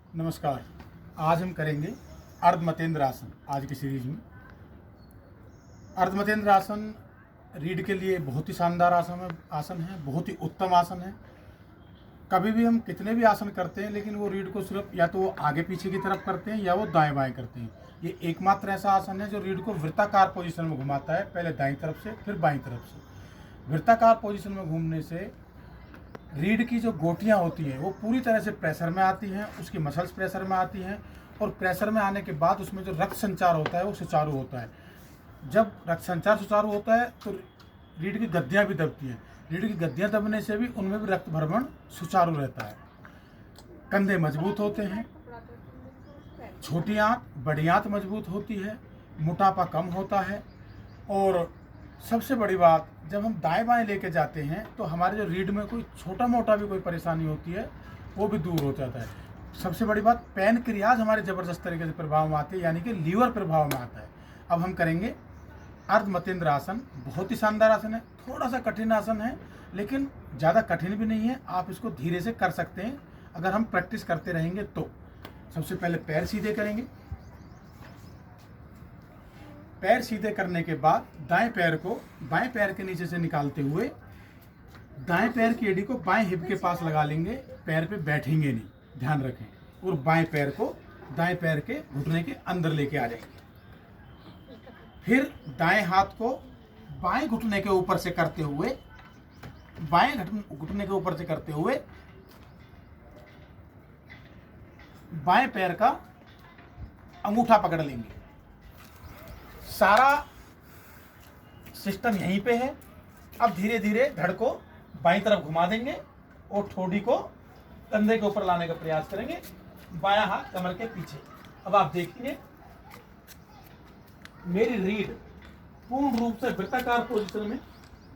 नमस्कार। आज हम करेंगे अर्धमतेंद्र आसन। आज की सीरीज में अर्धमतेंद्र आसन रीढ़ के लिए बहुत ही शानदार आसन है, बहुत ही उत्तम आसन है। कभी भी हम कितने भी आसन करते हैं, लेकिन वो रीढ़ को सिर्फ या तो वो आगे पीछे की तरफ करते हैं या वो दाएं बाएं करते हैं। ये एकमात्र ऐसा आसन है जो रीढ़ को वृत्ताकार पोजीशन में घुमाता है, पहले दाईं तरफ से फिर बाईं तरफ से। वृत्ताकार पोजीशन में घूमने से रीढ़ की जो गोटियां होती हैं वो पूरी तरह से प्रेशर में आती हैं, उसकी मसल्स प्रेशर में आती हैं, और प्रेशर में आने के बाद उसमें जो रक्त संचार होता है वो सुचारू होता है। जब रक्त संचार सुचारू होता है तो रीढ़ की गद्दियां भी दबती हैं। रीढ़ की गद्दियां दबने से भी उनमें भी रक्त भ्रमण सुचारू रहता है। कंधे मजबूत होते हैं, छोटी आंत बड़ी आंत मजबूत होती है, मोटापा कम होता है, और सबसे बड़ी बात, जब हम दाएं बाएं लेके जाते हैं तो हमारे जो रीढ़ में कोई छोटा मोटा भी कोई परेशानी होती है वो भी दूर हो जाता है। सबसे बड़ी बात, पैनक्रियाज हमारे ज़बरदस्त तरीके से प्रभाव में आते हैं, यानी कि लीवर प्रभाव में आता है। अब हम करेंगे अर्धमतेंद्र आसन। बहुत ही शानदार आसन है, थोड़ा सा कठिन आसन है, लेकिन ज़्यादा कठिन भी नहीं है। आप इसको धीरे से कर सकते हैं अगर हम प्रैक्टिस करते रहेंगे तो। सबसे पहले पैर सीधे करेंगे। पैर सीधे करने के बाद दाएं पैर को बाएं पैर के नीचे से निकालते हुए दाएं पैर की एड़ी को बाएं हिप के पास लगा लेंगे। पैर पे बैठेंगे नहीं, ध्यान रखें। और बाएं पैर को दाएं पैर के घुटने के अंदर लेके आ जाएंगे। फिर दाएं हाथ को बाएं घुटने के ऊपर से करते हुए बाएं घुटने के ऊपर से करते हुए बाएं पैर का अंगूठा पकड़ लेंगे। सारा सिस्टम यहीं पे है। अब धीरे धीरे धड़ को बाईं तरफ घुमा देंगे और ठोड़ी को कंधे के ऊपर लाने का प्रयास करेंगे, बायां हाथ कमर के पीछे। अब आप देखेंगे मेरी रीढ़ पूर्ण रूप से वृत्ताकार पोजीशन में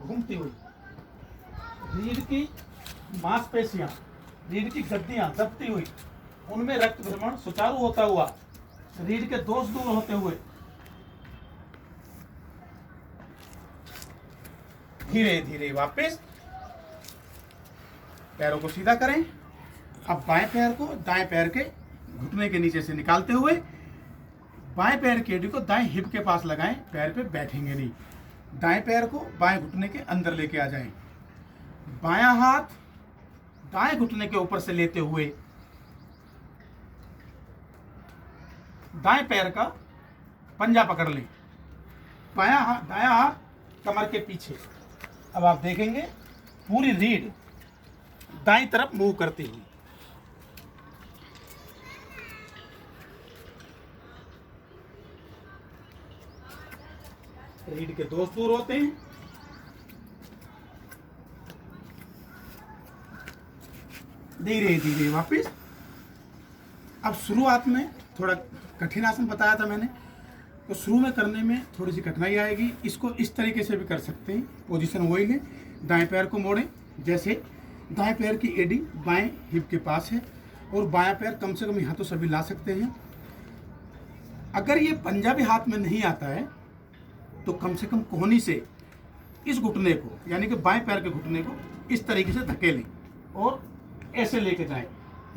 घूमती हुई, रीढ़ की मांसपेशियां, रीढ़ की गद्दियां दबती हुई, उनमें रक्त भ्रमण सुचारू होता हुआ, रीढ़ के दोष दूर होते हुए धीरे धीरे वापस पैरों को सीधा करें। अब बाएं पैर को दाएं पैर के घुटने के नीचे से निकालते हुए बाएं पैर की एड़ी को दाएं हिप के पास लगाएं। पैर पे बैठेंगे नहीं। दाएं पैर को बाएं घुटने के अंदर लेके आ जाएं। बायां हाथ दाएं घुटने के ऊपर से लेते हुए दाएं पैर का पंजा पकड़ लें। दायां हाथ कमर के पीछे। अब आप देखेंगे पूरी रीढ़ दाईं तरफ मूव करती हुई। रीढ़ के दोष दूर होते हैं। धीरे धीरे वापस। अब शुरुआत में थोड़ा कठिन आसन बताया था मैंने, तो शुरू में करने में थोड़ी सी कठिनाई आएगी। इसको इस तरीके से भी कर सकते हैं। पोजीशन वही लें, दाएं पैर को मोड़ें, जैसे दाएं पैर की एड़ी बाएं हिप के पास है, और बायां पैर कम से कम यहाँ तो सभी ला सकते हैं। अगर ये पंजा भी हाथ में नहीं आता है तो कम से कम कोहनी से इस घुटने को, यानी कि बाएं पैर के घुटने को इस तरीके से धकेलें और ऐसे लेके जाएं।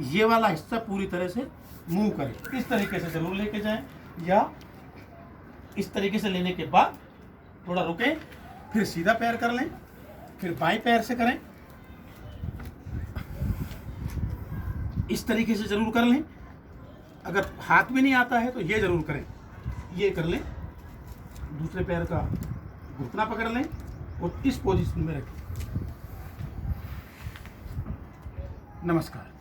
ये वाला हिस्सा पूरी तरह से मूव करें। इस तरीके से जरूर लेके जाएं, या इस तरीके से लेने के बाद थोड़ा रुकें, फिर सीधा पैर कर लें, फिर बाएं पैर से करें। इस तरीके से जरूर कर लें। अगर हाथ में नहीं आता है तो ये जरूर करें। ये कर लें, दूसरे पैर का घुटना पकड़ लें और इस पोजीशन में रखें। नमस्कार।